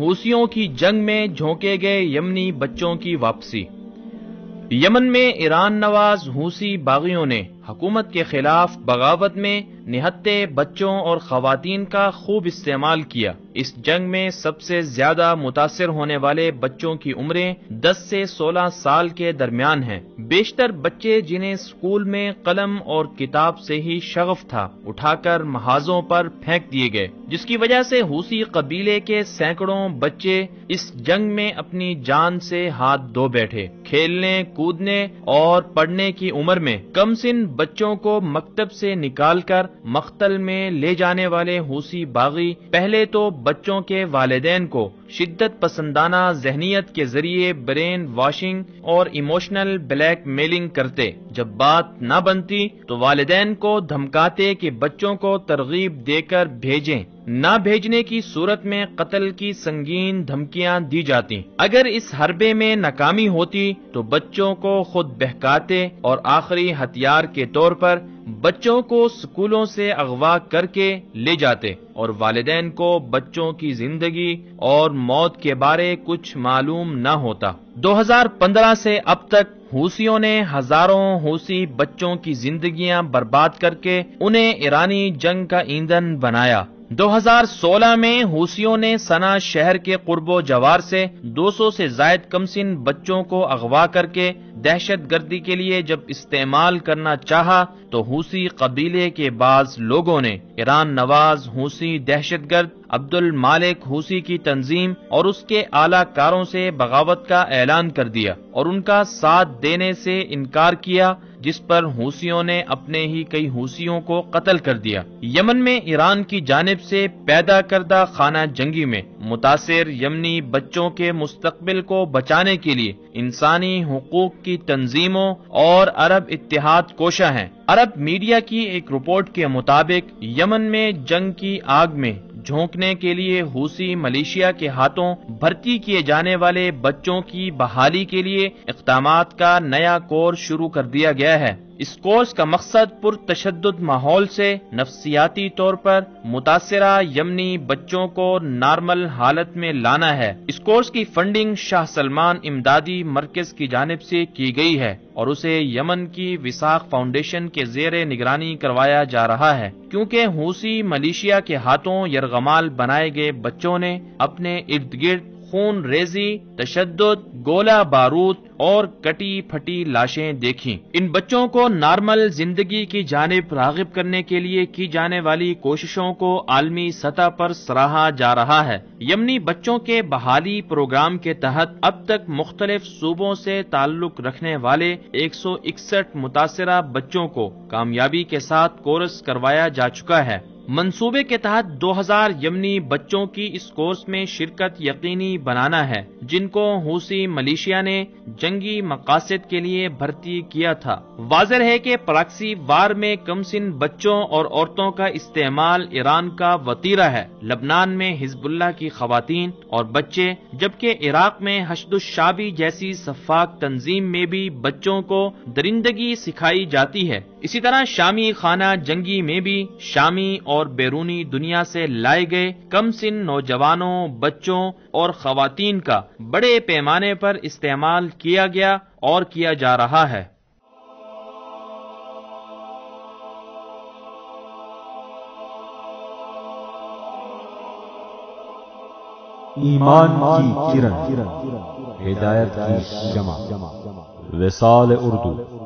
حوثیوں کی جنگ میں جھونکے گئے یمنی بچوں کی واپسی۔ یمن میں ایران نواز حوثی باغیوں نے حکومت کے خلاف بغاوت میں نہتے بچوں اور خواتین کا خوب استعمال کیا۔ اس جنگ میں سب سے زیادہ متاثر ہونے والے بچوں کی عمریں 10 سے 16 سال کے درمیان ہیں۔ بیشتر بچے جنہیں اسکول میں قلم اور کتاب سے ہی شغف تھا اٹھا کر محاذوں پر پھینک دیے گئے، جس کی وجہ سے حوثی قبیلے کے سینکڑوں بچے اس جنگ میں اپنی جان سے ہاتھ دھو بیٹھے۔ کھیلنے کودنے اور پڑھنے کی عمر میں کم سن بچوں کو مکتب سے نکال کر مقتل میں لے جانے والے حوثی باغی پہلے تو بچوں کے والدین کو شدت پسندانہ ذہنیت کے ذریعے برین واشنگ اور ایموشنل بلیک میلنگ کرتے۔ جب بات نہ بنتی تو والدین کو دھمکاتے کہ بچوں کو ترغیب دے کر بھیجیں، نہ بھیجنے کی صورت میں قتل کی سنگین دھمکیاں دی جاتی۔ اگر اس حربے میں ناکامی ہوتی تو بچوں کو خود بہکاتے اور آخری ہتھیار کے طور پر بچوں کو سکولوں سے اغوا کر کے لے جاتے، اور والدین کو بچوں کی زندگی اور موت کے بارے کچھ معلوم نہ ہوتا۔ 2015 سے اب تک حوثیوں نے ہزاروں حوثی بچوں کی زندگیاں برباد کر کے انہیں ایرانی جنگ کا ایندھن بنایا۔ 2016 میں حوثیوں نے صنعا شہر کے قرب و جوار سے 200 سے زائد کم سن بچوں کو اغوا کر کے دہشت گردی کے لیے جب استعمال کرنا چاہا تو حوثی قبیلے کے بعض لوگوں نے ایران نواز حوثی دہشت گرد عبد المالک حوثی کی تنظیم اور اس کے اعلی کاروں سے بغاوت کا اعلان کر دیا اور ان کا ساتھ دینے سے انکار کیا، جس پر حوثیوں نے اپنے ہی کئی حوثیوں کو قتل کر دیا۔ یمن میں ایران کی جانب سے پیدا کردہ خانہ جنگی میں متاثر یمنی بچوں کے مستقبل کو بچانے کے لیے انسانی حقوق کی تنظیموں اور عرب اتحاد کوشاں ہیں۔ عرب میڈیا کی ایک رپورٹ کے مطابق یمن میں جنگ کی آگ میں جھونکنے کے لیے حوثی ملیشیا کے ہاتھوں بھرتی کیے جانے والے بچوں کی بحالی کے لیے اقدامات کا نیا کورس شروع کر دیا گیا ہے۔ اس کورس کا مقصد پرتشدد ماحول سے نفسیاتی طور پر متاثرہ یمنی بچوں کو نارمل حالت میں لانا ہے۔ اس کورس کی فنڈنگ شاہ سلمان امدادی مرکز کی جانب سے کی گئی ہے اور اسے یمن کی وساق فاؤنڈیشن کے زیر نگرانی کروایا جا رہا ہے، کیونکہ حوثی ملیشیا کے ہاتھوں یرغمال بنائے گئے بچوں نے اپنے ارد گرد خون ریزی، تشدد، گولہ بارود اور کٹی پھٹی لاشیں دیکھیں۔ ان بچوں کو نارمل زندگی کی جانب راغب کرنے کے لیے کی جانے والی کوششوں کو عالمی سطح پر سراہا جا رہا ہے۔ یمنی بچوں کے بحالی پروگرام کے تحت اب تک مختلف صوبوں سے تعلق رکھنے والے 161 متاثرہ بچوں کو کامیابی کے ساتھ کورس کروایا جا چکا ہے۔ منصوبے کے تحت 2000 یمنی بچوں کی اس کورس میں شرکت یقینی بنانا ہے، جن کو حوثی ملیشیا نے جنگی مقاصد کے لیے بھرتی کیا تھا۔ واضح ہے کہ پراکسی وار میں کم سن بچوں اور عورتوں کا استعمال ایران کا وتیرہ ہے۔ لبنان میں حزب اللہ کی خواتین اور بچے، جبکہ عراق میں حشد الشعبی جیسی سفاک تنظیم میں بھی بچوں کو درندگی سکھائی جاتی ہے۔ اسی طرح شامی خانہ جنگی میں بھی شامی اور بیرونی دنیا سے لائے گئے کم سن نوجوانوں، بچوں اور خواتین کا بڑے پیمانے پر استعمال کیا گیا اور کیا جا رہا ہے۔ ایمان کی کرن، ہدایت کی شمع، وصال اردو۔